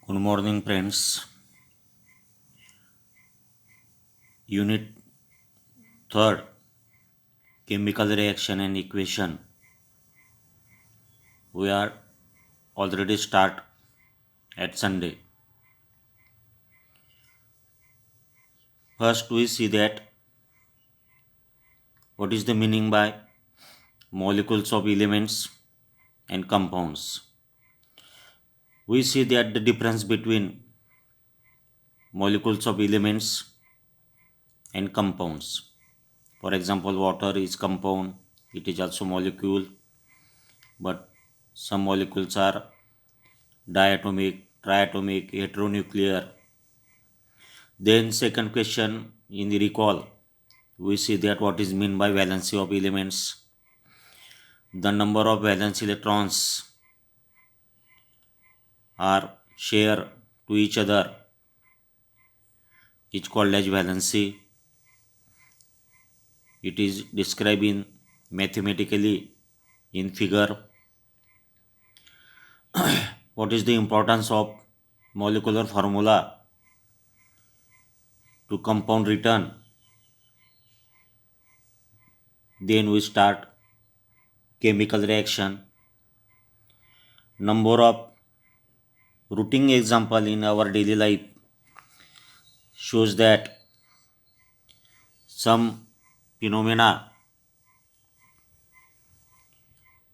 Good morning, friends. Unit 3, Chemical Reaction and Equation. We are already start at Sunday. First, we see that what is the meaning by molecules of elements and compounds. We see that the difference between molecules of elements and compounds. For example, water is compound. It is also molecule, but some molecules are diatomic, triatomic, heteronuclear. Then second question in the recall, we see that what is meant by valency of elements. The number of valence electrons are share to each other is called as valency. It is described in mathematically in figure. What is the importance of molecular formula to compound return? Then we start chemical reaction. Number of routine example in our daily life shows that some phenomena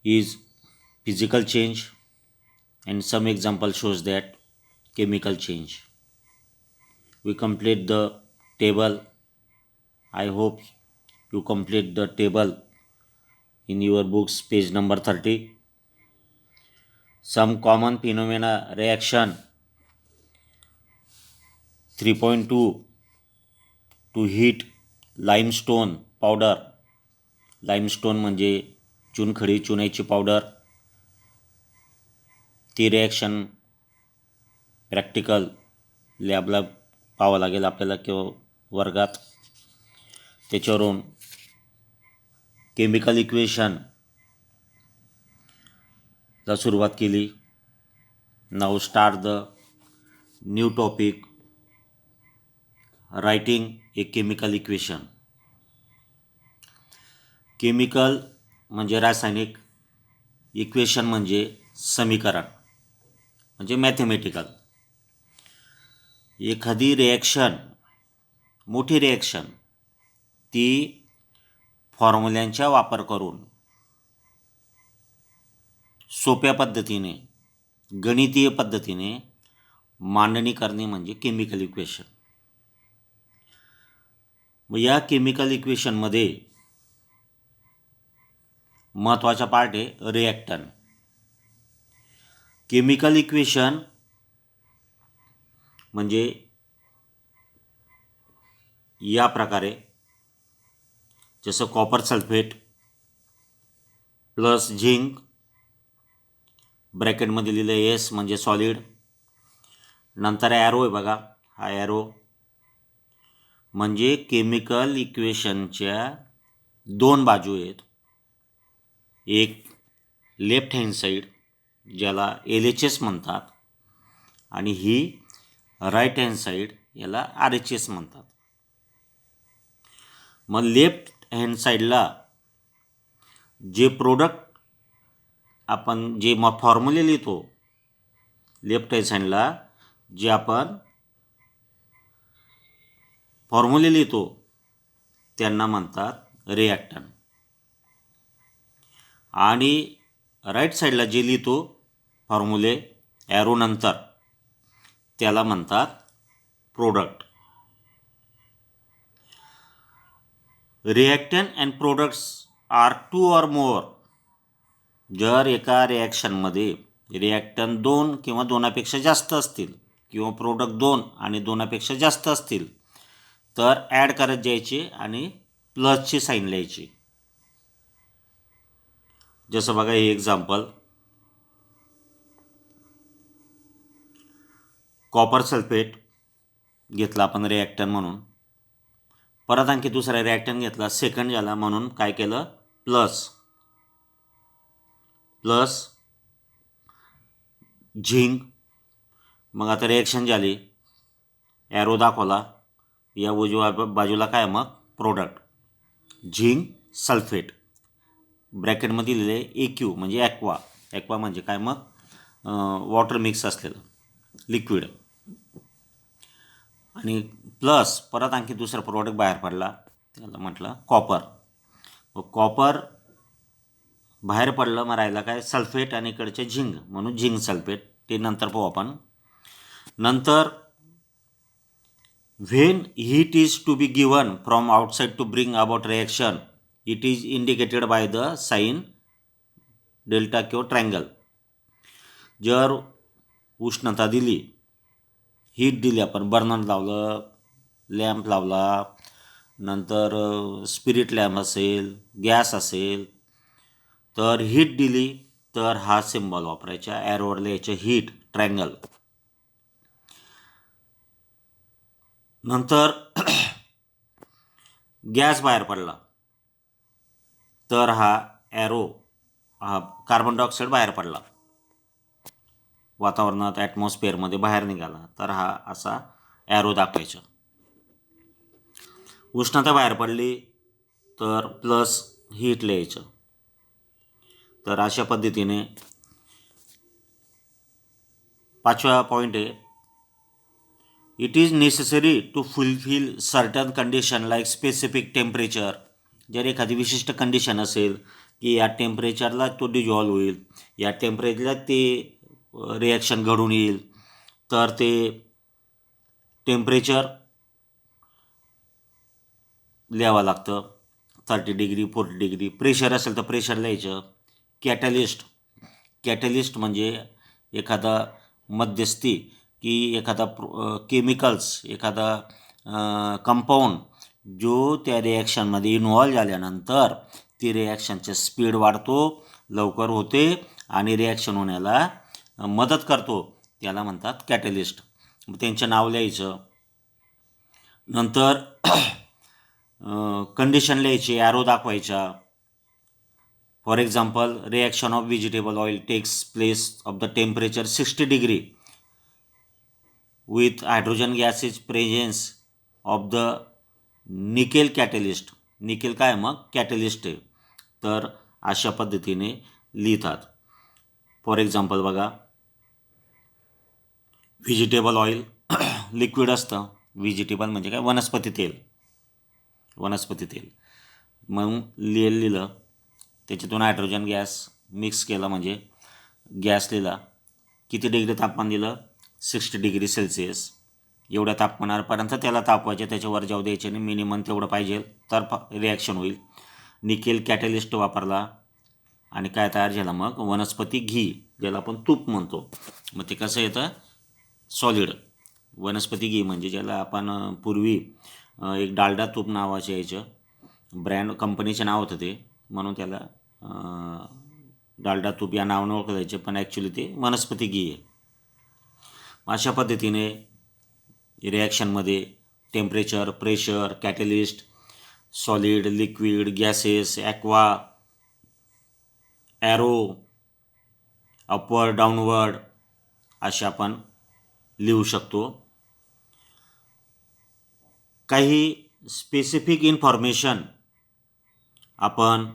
is physical change and some example shows that chemical change. We complete the table. I hope you complete the table in your books, page number 30. Some common phenomena reaction 3.2 to heat limestone powder. Limestone म्हणजे चुनखडी चुन्याची powder. ती reaction practical लॅबला पाहावं लागेल आपल्याला किंवा वर्गात. त्याच्यावरून chemical equation ला सुरुवात केली. Now start the new topic writing a chemical equation. Chemical म्हणजे रासायनिक, इक्वेशन म्हणजे समीकरण म्हणजे मॅथमॅटिकल. एखादी रिॲक्शन, मोठी रिॲक्शन, ती फॉर्म्युल्यांचा वापर करून सोप्या पद्धतीने गणितीय पद्धतीने मांडणी करणे म्हणजे केमिकल इक्वेशन. मग या केमिकल इक्वेशनमध्ये महत्त्वाचा पार्ट आहे रिॲक्टंट. केमिकल इक्वेशन म्हणजे या प्रकारे, जसं कॉपर सल्फेट प्लस झिंक, ब्रॅकेटमध्ये लिहिलं एस म्हणजे सॉलिड, नंतर ॲरो आहे बघा, हा ॲरो म्हणजे केमिकल इक्वेशनच्या दोन बाजू आहेत. एक लेफ्ट हँड साईड ज्याला LHS म्हणतात आणि ही राईट हँड साईड याला RHS म्हणतात. मग लेफ्ट हँड साईडला जे प्रोडक्ट आपण जे फॉर्म्युले लिहितो, लेफ्ट हँड साईडला जे आपण फॉर्म्युले लिहितो त्यांना म्हणतात रिॲक्टंट. आणि राईट साईडला जे लिहितो फॉर्म्युले ॲरो नंतर त्याला म्हणतात product. Reactant and products are two or more. जर एका रिॲक्शनमध्ये रिॲक्टंट 2 किंवा 2पेक्षा जास्त असतील किंवा प्रोडक्ट 2 आणि 2पेक्षा जास्त असतील तर ॲड करत जायचे आणि प्लसची साईन लिहायची. जसं बघा हे एक्झाम्पल, कॉपर सल्फेट घेतला आपण रिॲक्टंट म्हणून, परत आणखी दुसरा रिॲक्टंट घेतला, सेकंड झाला म्हणून काय केलं प्लस प्लस झिंक मग आता रिॲक्शन झाली, ॲरो दाखवला, या उजव्या बाजूला काय मग प्रोडक्ट झिंक सल्फेट, ब्रॅकेटमध्ये लिहिले AQ म्हणजे ॲक्वा म्हणजे काय मग वॉटर मिक्स असलेलं लिक्विड, आणि प्लस परत आणखी दुसरा प्रोडक्ट बाहेर पडला, त्याला म्हटलं कॉपर. कॉपर बाहेर पडलं, मग राहिला काय सल्फेट आणि इकडचे झिंक, म्हणून झिंक सल्फेट, ते नंतर पाहू आपण. नंतर when heat is to be given from outside to bring about reaction, it is indicated by the sign delta किंवा ट्रायंगल. जर उष्णता दिली, हीट दिली, आपण बर्नर लावलं, लॅम्प लावला, नंतर स्पिरिट लॅम्प असेल, गॅस असेल, तर हीट दिली तर हा सिम्बॉल वापरायचा, ॲरोवर लिहायचं हीट ट्रायंगल. नंतर गॅस बाहेर पडला तर हा ॲरो, हा कार्बन डायऑक्साईड बाहेर पडला, वातावरणात ॲटमॉस्फिअरमध्ये बाहेर निघाला, तर हा असा ॲरो दाखवायचा. उष्णता बाहेर पडली तर प्लस हीट लिहायचं. तर अशा पद्धतीने 5वा पॉईंट आहे, it is necessary to fulfil certain condition like specific temperature. जर एखादी विशिष्ट कंडिशन असेल की या टेम्परेचरला तो डिझॉल्व होईल, या टेम्परेचरला ते रिॲक्शन घडून येईल, तर ते टेम्परेचर लिहावं लागतं, 30 डिग्री 40 डिग्री. प्रेशर असेल तर प्रेशर लिहायचं. कॅटलिस्ट म्हणजे एखादा मध्यस्थी की एखादा केमिकल्स, एखादा कंपाऊंड जो त्या रिॲक्शनमध्ये इन्व्हॉल्व झाल्यानंतर ती रिॲक्शनचं स्पीड वाढतो, लवकर होते आणि रिॲक्शन होण्याला मदत करतो, त्याला म्हणतात कॅटलिस्ट. त्यांचं नाव लिहायचं. नंतर कंडिशन लिहायची, ॲरो दाखवायचा. For example, reaction of vegetable oil takes place of the temperature 60 degree with hydrogen gas is presence of the nickel catalyst. Nickel काय मग कॅटलिस्ट आहे. तर अशा पद्धतीने लिहितात. फॉर एक्झाम्पल बघा, व्हेजिटेबल ऑइल लिक्विड असतं, व्हेजिटेबल म्हणजे काय वनस्पती तेल, मग लिहिलं, त्याच्यातून हायड्रोजन गॅस मिक्स केला म्हणजे गॅस लिहिला, किती डिग्री तापमान दिलं 60 डिग्री सेल्सिअस, एवढ्या तापमानापर्यंत त्याला तापवायचे, त्याच्यावर जाऊ द्यायचे नाही, मिनिमम तेवढं पाहिजे तर रिॲक्शन होईल. निकेल कॅटलिस्ट वापरला आणि काय तयार झालं मग वनस्पती घी, ज्याला आपण तूप म्हणतो. मग ते कसं येतं सॉलिड. वनस्पती घी म्हणजे ज्याला आपण पूर्वी एक डालडा तूप नावाचे यायचं, ब्रँड कंपनीचे नाव होतं ते, म्हणून त्याला डालडा तूप या नावाने ओळखलं जायचे, पण ॲक्च्युली ते वनस्पती घी आहे. अशा पद्धतीने रिॲक्शनमध्ये temperature, pressure, catalyst, solid, liquid, gases, aqua, arrow, upward, downward अशा आपण लिहू शकतो. काही स्पेसिफिक इन्फॉर्मेशन आपण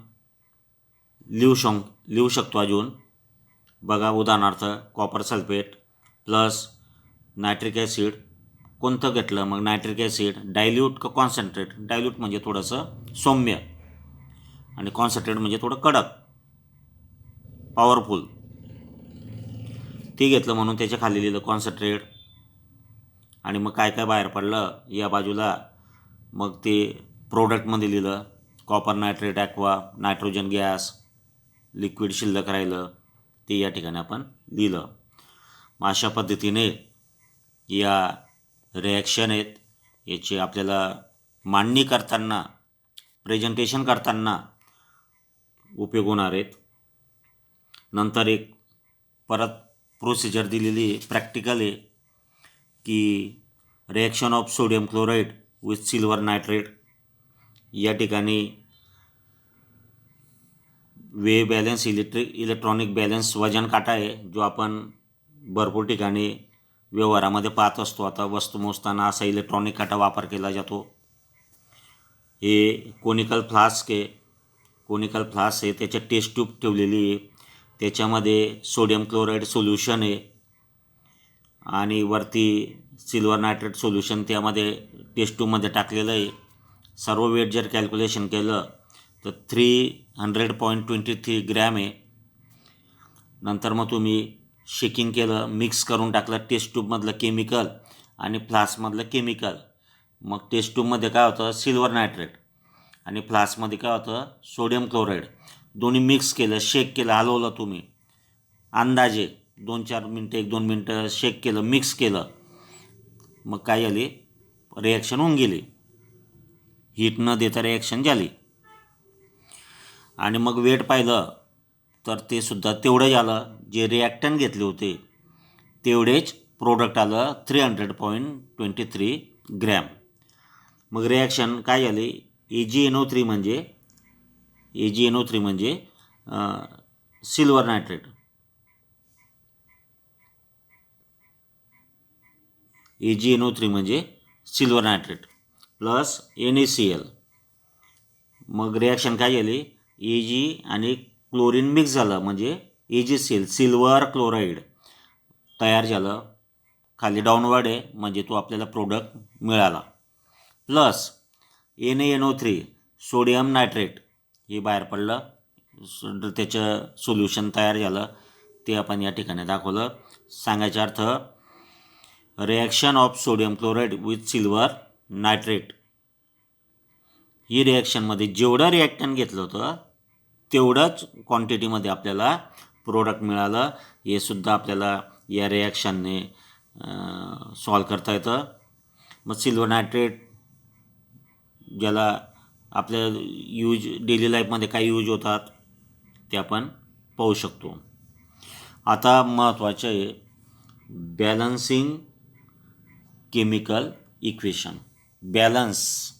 लिहू शकतो अजून. बघा, उदाहरणार्थ copper sulphate plus nitric acid, कोणतं घेतलं मग नायट्रिक ॲसिड, डायल्यूट का कॉन्सन्ट्रेट. डायल्यूट म्हणजे थोडंसं सौम्य आणि कॉन्सन्ट्रेट म्हणजे थोडं कडक, पॉवरफुल. ते घेतलं म्हणून त्याच्या खाली लिहिलं कॉन्सन्ट्रेट. आणि मग काय काय बाहेर पडलं या बाजूला, मग ते प्रोडक्टमध्ये लिहिलं copper nitrate, aqua, nitrogen gas, liquid शिल्लक राहिलं ते या ठिकाणी आपण लिहिलं. मग अशा पद्धतीने या रिॲक्शन आहेत, याची आपल्याला मांडणी करताना, प्रेझेंटेशन करताना उपयोग होणार आहेत. नंतर एक परत प्रोसिजर दिलेली आहे, प्रॅक्टिकल आहे, की reaction of sodium chloride with silver nitrate. या ठिकाणी वेव बॅलन्स, इलेक्ट्रॉनिक बॅलन्स वजन काटा आहे, जो आपण भरपूर ठिकाणी व्यवहारामध्ये पाहत असतो. आता वस्तू मोजताना असा इलेक्ट्रॉनिक काटा वापर केला जातो. हे कोनिकल फ्लास्क आहे, त्याच्यात टेस्ट ट्यूब ठेवलेली आहे, त्याच्यामध्ये सोडियम क्लोराईड सोल्युशन आहे आणि वरती सिल्वर नायट्रेट सोल्युशन त्यामध्ये टेस्ट ट्यूबमध्ये टाकलेलं आहे. सर्व वेट जर कॅल्क्युलेशन केलं तर 300.23 ग्रॅम आहे. नंतर मग तुम्ही शेकिंग केलं, मिक्स करून टाकलं टेस्ट ट्यूबमधलं केमिकल आणि फ्लास्कमधलं केमिकल. मग टेस्ट ट्यूबमध्ये काय होतं, सिल्वर नायट्रेट आणि फ्लास्कमध्ये काय होतं, सोडियम क्लोराईड. दोन्ही मिक्स केलं, शेक केलं, हलवलं तुम्ही अंदाजे 2-4 मिनटं, 1-2 मिनटं शेक केलं, मिक्स केलं. मग काय झाली, रिॲक्शन होऊन गेली, हीट न देता रिॲक्शन झाली. आणि मग वेट पाहिलं तर ते सुद्धा तेवढं झालं, जे रिॲक्टंट घेतले होते तेवढेच प्रोडक्ट आलं 300.23 ग्रॅम. मग रिॲक्शन काय झाली, AgNO3 म्हणजे सिल्वर नायट्रेट, AgNO3 म्हणजे सिल्वर नायट्रेट प्लस NaCl. मग रिॲक्शन काय झाली, Ag आणि क्लोरीन मिक्स झालं म्हणजे AgCl, सिल्वर क्लोराईड तयार झालं. खाली डाऊनवर्ड आहे म्हणजे तो आपल्याला प्रोडक्ट मिळाला. प्लस NaNO3 सोडियम नायट्रेट हे बाहेर पडलं, त्याचं सोल्युशन तयार झालं, ते आपण या ठिकाणी दाखवलं. सांगायचा अर्थ, reaction of sodium chloride with silver nitrate, ही रिॲक्शनमध्ये जेवढं रिॲक्टंट घेतलं होतं तेवढंच क्वांटिटीमध्ये आपल्याला प्रोडक्ट मिळालं. हे सुद्धा आपल्याला या रिॲक्शनने सॉल्व करता येतं. मग सिल्वर नायट्रेट ज्याला आपल्या यूज डेली लाईफमध्ये काही यूज होतात ते आपण पाहू शकतो. आता महत्त्वाचं आहे बॅलन्सिंग केमिकल इक्वेशन. बॅलन्स,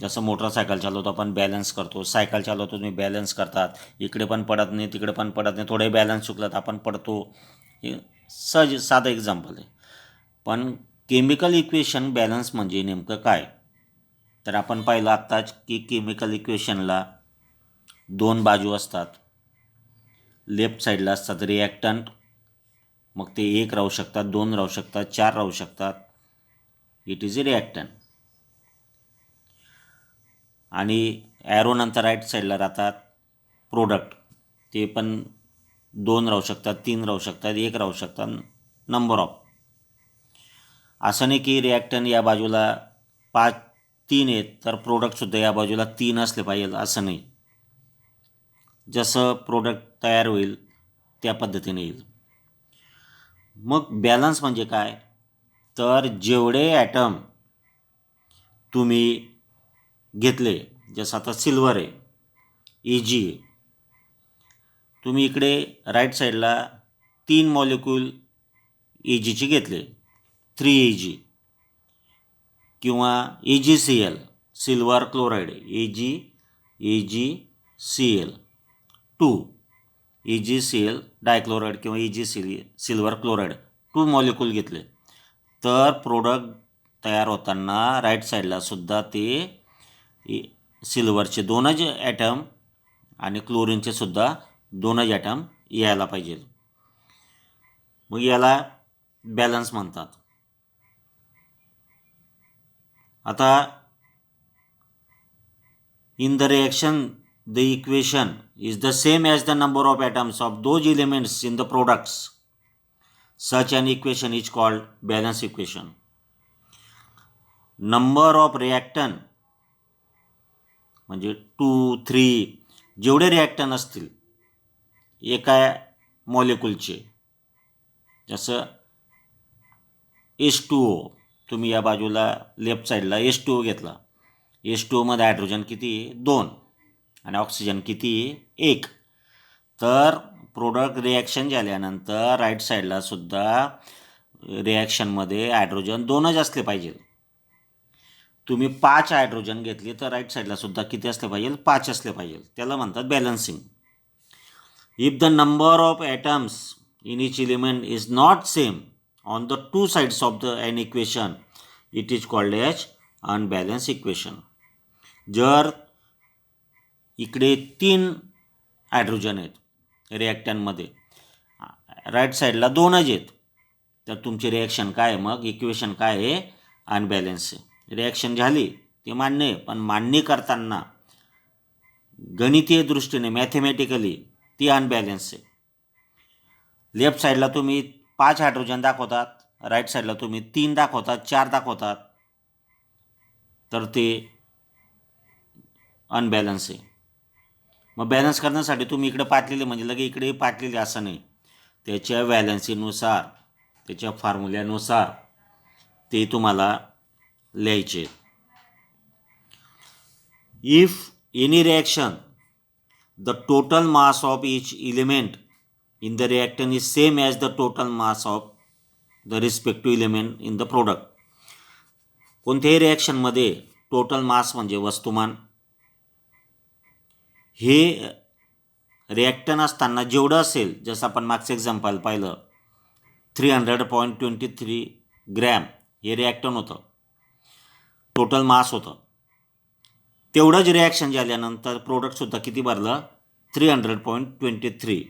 जसं मोटरसायकल चालवतो आपण बॅलन्स करतो, सायकल चालवतो तुम्ही बॅलन्स करतात, इकडे पण पडत नाही तिकडे पण पडत नाही, थोडे बॅलन्स चुकलं तर आपण पडतो. हे सहज साधं एक्झाम्पल आहे. पण केमिकल इक्वेशन बॅलन्स म्हणजे नेमकं काय, तर आपण पाहिलं आत्ताच की केमिकल इक्वेशनला 2 बाजू असतात. लेफ्ट साईडला असतात रिॲक्टंट, मग ते 1 राहू शकतात, 2 राहू शकतात, 4 राहू शकतात, इट इज अ रिॲक्टंट. आणि ॲरो नंतर राईट साईडला राहतात प्रोडक्ट, ते पण 2 राहू शकतात, 3 राहू शकतात, 1 राहू शकतात, नंबर ऑफ. असं नाही की रिॲक्टंट या बाजूला 3 आहेत तर प्रोडक्टसुद्धा या बाजूला 3 असले पाहिजे, असं नाही. जसं प्रोडक्ट तयार होईल त्या पद्धतीने येईल. मग बॅलन्स म्हणजे काय, तर जेवढे ॲटम तुम्ही घेतले, जसं आता सिल्वर आहे, Ag आहे, तुम्ही इकडे राईट साईडला 3 मॉलिक्यूल Agचे घेतले, 3Ag, किंवा AgCl silver chloride, AgCl 2, AgCl डायक्लोराईड किंवा AgCl सिल्वर क्लोराईड 2 मॉलिक्यूल घेतले, तर प्रोडक्ट तयार होताना राईट साईडला सुद्धा ते सिल्वरचे 2च ॲटम आणि क्लोरीनचे सुद्धा 2च ॲटम यायला पाहिजे. मग याला बॅलन्स म्हणतात. आता in the reaction the equation is the same as the number of atoms of those elements in the products. Such an equation is called balance equation. Number of reactant म्हणजे 2, 3 जेवढे reactant असतील एका मॉलिक्यूलचे, जसं H2O, तुम्ही या बाजूला left साईडला H2O घेतला, H2Oमध्ये हायड्रोजन किती आहे, 2, आणि ऑक्सिजन किती आहे, 1. तर प्रोडक्ट रिॲक्शन झाल्यानंतर राईट साईडला सुद्धा रिॲक्शनमध्ये हायड्रोजन 2च असले पाहिजे. तुम्ही 5 हायड्रोजन घेतले तर राईट साईडला सुद्धा किती असले पाहिजे, 5 असले पाहिजे. त्याला म्हणतात balancing. If the number of atoms in each element is not same on the two sides of an equation, it is called as unbalanced equation. जर इकडे 3 हायड्रोजन आहेत रिॲक्टंटमध्ये, राईट साईडला 2च आहेत, तर तुमची रिॲक्शन काय आहे? मग इक्वेशन काय आहे? अनबॅलन्स आहे. रिॲक्शन झाली ते मान्य आहे, पण मान्य करताना गणितीय दृष्टीने मॅथमॅटिकली ती अनबॅलन्स आहे. लेफ्ट साईडला तुम्ही 5 हायड्रोजन दाखवतात, राईट साईडला तुम्ही 3 दाखवतात, 4 दाखवतात, तर ते अनबॅलन्स आहे. मग बॅलन्स करण्यासाठी तुम्ही इकडे पाटलेले म्हणजे लगे इकडे पाटलेले असं नाही, त्याच्या व्हॅलन्सीनुसार, त्याच्या फॉर्म्युल्यानुसार ते तुम्हाला लिहायचे. If any reaction the total mass of each element in the reactant is same as the total mass of the respective element in the product. कोणत्याही रिॲक्शनमध्ये टोटल मास म्हणजे वस्तुमान हे रिॲक्टन असताना जेवढं असेल, जसं आपण मागचं एक्झाम्पल पाहिलं 300.23 ग्रॅम हे रिॲक्टन होतं, टोटल मास होतं, तेवढंच रिॲक्शन झाल्यानंतर प्रोडक्टसुद्धा किती भरलं? 300.23.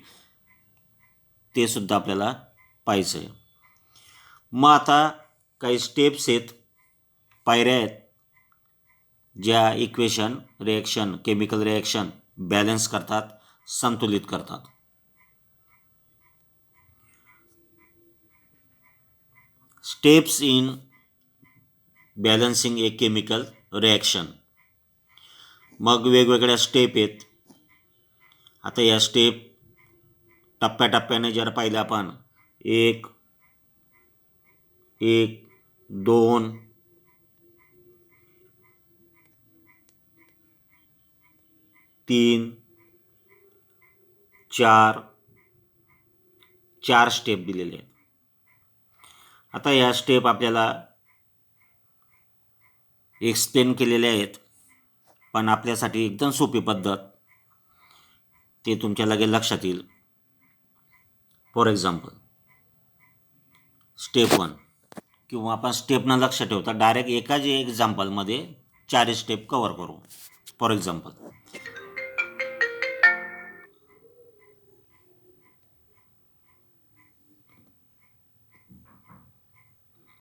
ते सुद्धा आपल्याला पाहायचं आहे. मग आता काही स्टेप्स आहेत, पायऱ्या आहेत, ज्या equation reaction, chemical reaction balance करतात, संतुलित करतात. Steps in balancing a chemical reaction. मग वेगवेगळ्या स्टेप आहेत. आता या स्टेप टप्प्याटप्प्याने जर पाहिलं आपण, 1 2 3 4 स्टेप दिलेले आहेत. आता या स्टेप आपल्याला एक्सप्लेन केलेले आहेत, पण आपल्यासाठी एकदम सोपी पद्धत, ते तुमच्या लगेच लक्षात येईल. फॉर एक्झाम्पल स्टेप 1, किंवा आपण स्टेपनं लक्ष ठेवता डायरेक्ट एकाच एक्झाम्पलमध्ये 4 स्टेप कवर करू. For example